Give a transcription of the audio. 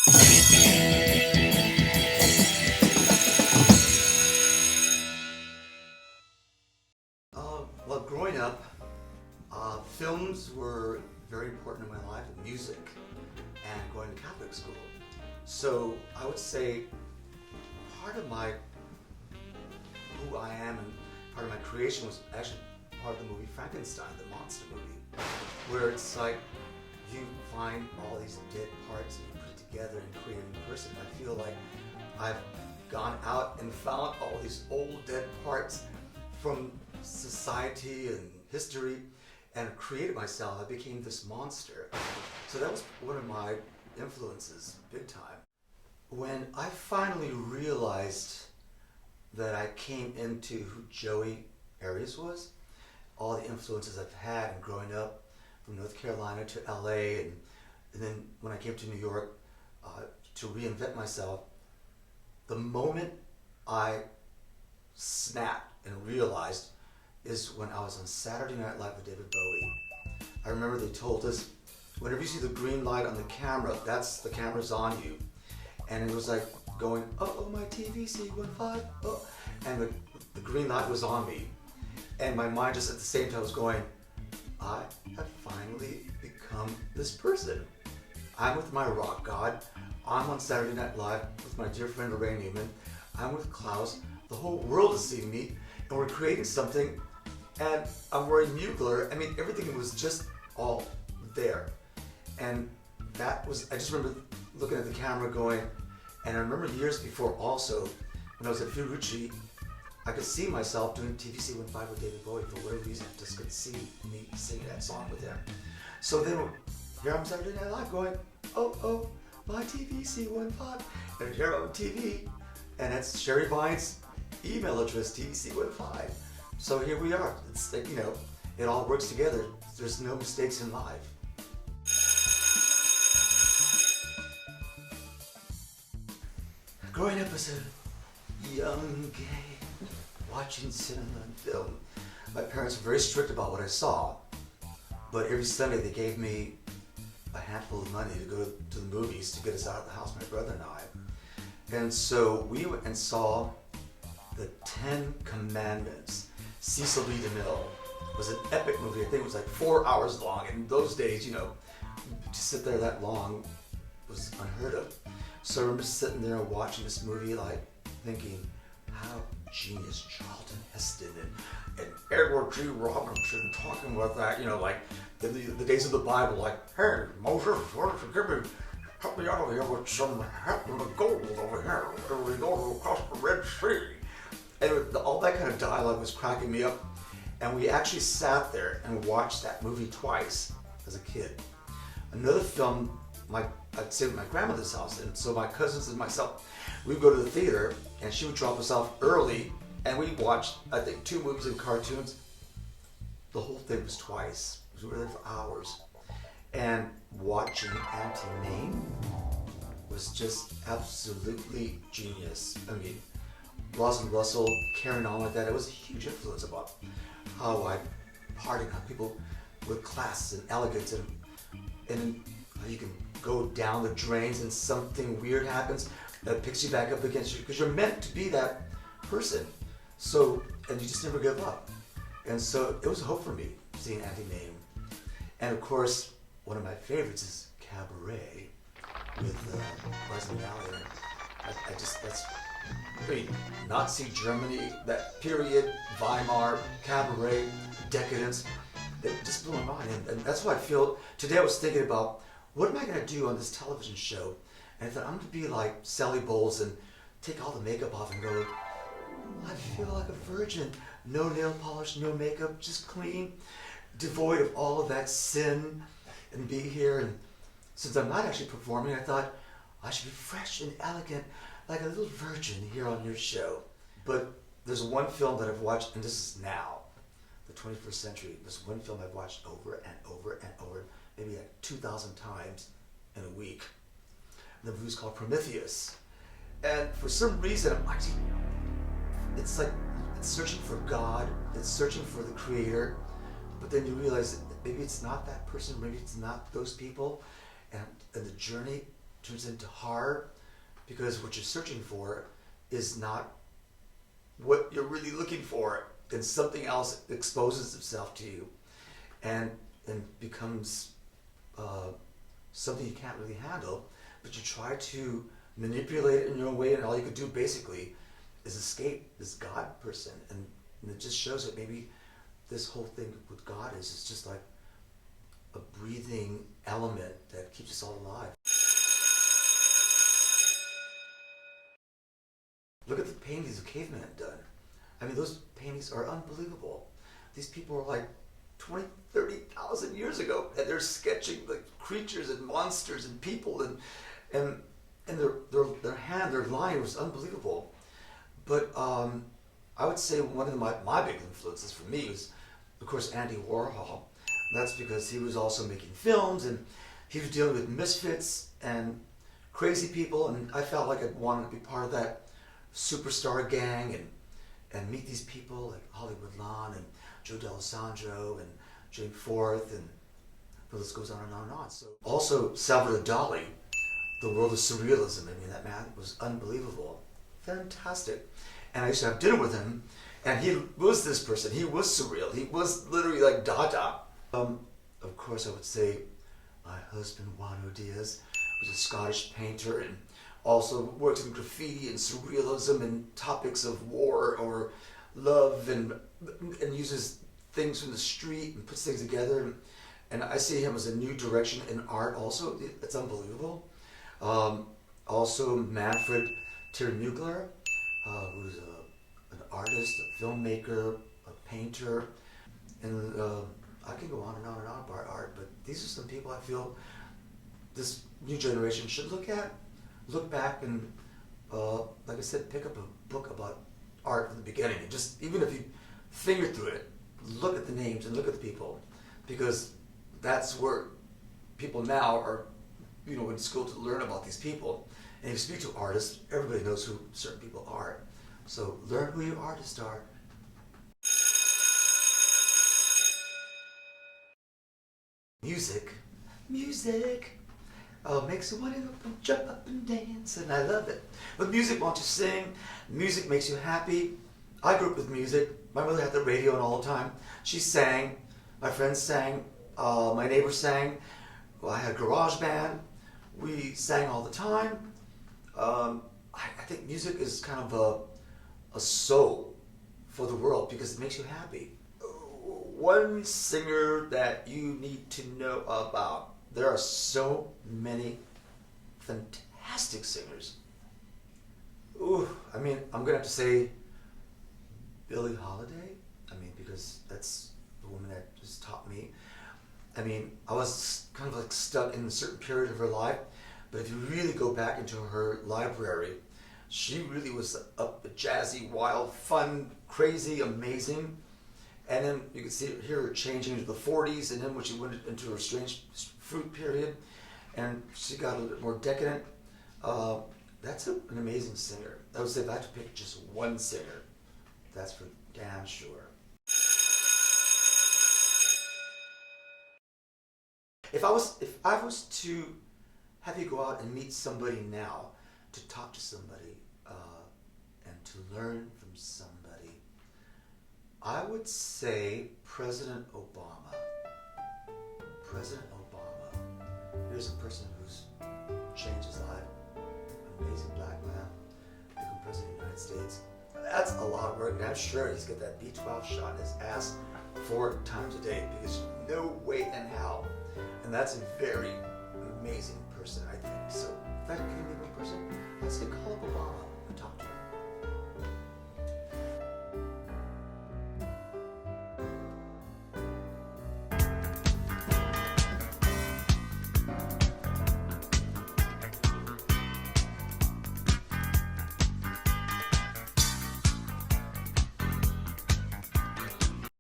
Well, growing up, films were very important in my life, and music, and going to Catholic school. So I would say part of who I am and part of my creation was actually part of the movie Frankenstein, the monster movie, where it's like you find all these dead parts and you put it together and create a new person. I feel like I've gone out and found all these old dead parts from society and history and created myself. I became this monster. So that was one of my influences, big time. When I finally realized that I came into who Joey Arias was, all the influences I've had in growing up from North Carolina to LA, and then when I came to New York to reinvent myself, the moment I snapped and realized is when I was on Saturday Night Live with David Bowie. I remember they told us, whenever you see the green light on the camera, that's the camera's on you. And it was like going, oh, my TVC15, oh. And the green light was on me. And my mind just at the same time was going, I have finally become this person. I'm with my rock god. I'm on Saturday Night Live with my dear friend Lorraine Newman. I'm with Klaus. The whole world is seeing me. And we're creating something. And I'm wearing Mugler. I mean, everything was just all there. And that was, I just remember looking at the camera going, and I remember years before also, when I was at Fiorucci, I could see myself doing TVC15 with David Bowie for whatever reason. I just could see me singing that song with him. So then here I'm Saturday Night Live going, oh, my TVC15. And here I'm on TV, and that's Sherry Vine's email address, TVC15. So here we are. It's like, you know, it all works together. There's no mistakes in life. Growing up as a young gay, watching cinema and film, my parents were very strict about what I saw, but every Sunday they gave me a handful of money to go to the movies to get us out of the house, my brother and I. And so we went and saw the 10 Commandments. Cecil B. DeMille. It was an epic movie. I think it was like 4 hours long. And in those days, you know, to sit there that long was unheard of. So I remember sitting there watching this movie, like thinking, how genius Charlton Heston and Edward G. Robinson talking about that, you know, like the days of the Bible, like, hey, Moses, why don't you help me out of here with some gold over here, we go across the Red Sea. And all that kind of dialogue was cracking me up. And we actually sat there and watched that movie twice as a kid. Another film, I'd stay at my grandmother's house, and so my cousins and myself, we'd go to the theater, and she would drop us off early, and we watched, I think, 2 movies and cartoons. The whole thing was twice. We were there for hours. And watching Auntie Mame was just absolutely genius. I mean, Rosalind Russell carrying on like that, it was a huge influence about how I partied on people with class and elegance, and how you can go down the drains and something weird happens that picks you back up against you, because you're meant to be that person. So, and you just never give up. And so it was a hope for me, seeing Auntie Mame. And of course, one of my favorites is Cabaret with Leslie Valley. I mean, Nazi Germany, that period, Weimar, Cabaret, decadence, it just blew my mind. And that's why I feel, today I was thinking about, what am I going to do on this television show? And I thought, I'm going to be like Sally Bowles and take all the makeup off and go, I feel like a virgin. No nail polish, no makeup, just clean, devoid of all of that sin, and be here. And since I'm not actually performing, I thought I should be fresh and elegant, like a little virgin here on your show. But there's one film that I've watched, and this is now, the 21st century. There's one film I've watched over and over and over, maybe like 2,000 times in a week. And the movie's called Prometheus. And for some reason, it's like, it's searching for God, it's searching for the creator, but then you realize that maybe it's not that person, maybe it's not those people, and the journey turns into horror, because what you're searching for is not what you're really looking for, and something else exposes itself to you and becomes something you can't really handle, but you try to manipulate it in your own way, and all you could do basically is escape this God person. And it just shows that maybe this whole thing with God is just like a breathing element that keeps us all alive. Look at the paintings the cavemen had done. I mean, those paintings are unbelievable. These people are like 20, 30,000 years ago, and they're sketching like creatures and monsters and people, and their hand, their line was unbelievable. But I would say one of my big influences for me was, of course, Andy Warhol. And that's because he was also making films, and he was dealing with misfits and crazy people, and I felt like I wanted to be part of that superstar gang and meet these people like Hollywood Lawn and Joe D'Alessandro and Jane Forth, and the list goes on and on and on. So also Salvador Dali, the world of surrealism. I mean, that man was unbelievable, fantastic. And I used to have dinner with him, and he was this person. He was surreal. He was literally like Dada. Of course, I would say my husband Juano Diaz was a Scottish painter and also works in graffiti and surrealism and topics of war or love, and uses things from the street and puts things together. And I see him as a new direction in art also. It's unbelievable. Also Manfred Mugler, who's an artist, a filmmaker, a painter, and I can go on and on and on about art, but these are some people I feel this new generation should look back and, like I said, pick up a book about art from the beginning, and just, even if you finger through it, look at the names and look at the people, because that's where people now are, in school to learn about these people. And if you speak to artists, everybody knows who certain people are. So learn who your artists are. Music makes you want to jump up and dance, and I love it. But music wants you to sing. Music makes you happy. I grew up with music. My mother had the radio on all the time. She sang. My friends sang. My neighbors sang. Well, I had a garage band. We sang all the time. I think music is kind of a soul for the world because it makes you happy. One singer that you need to know about. There are so many fantastic singers. Ooh, I mean, I'm gonna have to say Billie Holliday. I mean, because that's the woman that just taught me. I mean, I was kind of like stuck in a certain period of her life, but if you really go back into her library, she really was up, jazzy, wild, fun, crazy, amazing. And then you can hear her changing into the 40s, and then when she went into her strange fruit period, and she got a little bit more decadent. That's an amazing singer. I would say if I had to pick just one singer, that's for damn sure. If I was to have you go out and meet somebody now, to talk to somebody, and to learn from somebody, I would say President Obama. President Obama. Here's a person who's changed his life. An amazing black man, become president of the United States. That's a lot of work, and I'm sure he's got that B12 shot in his ass 4 times a day, because no way in hell. And that's a very amazing person, I think. So if I could give me one person, I'd say call up Obama.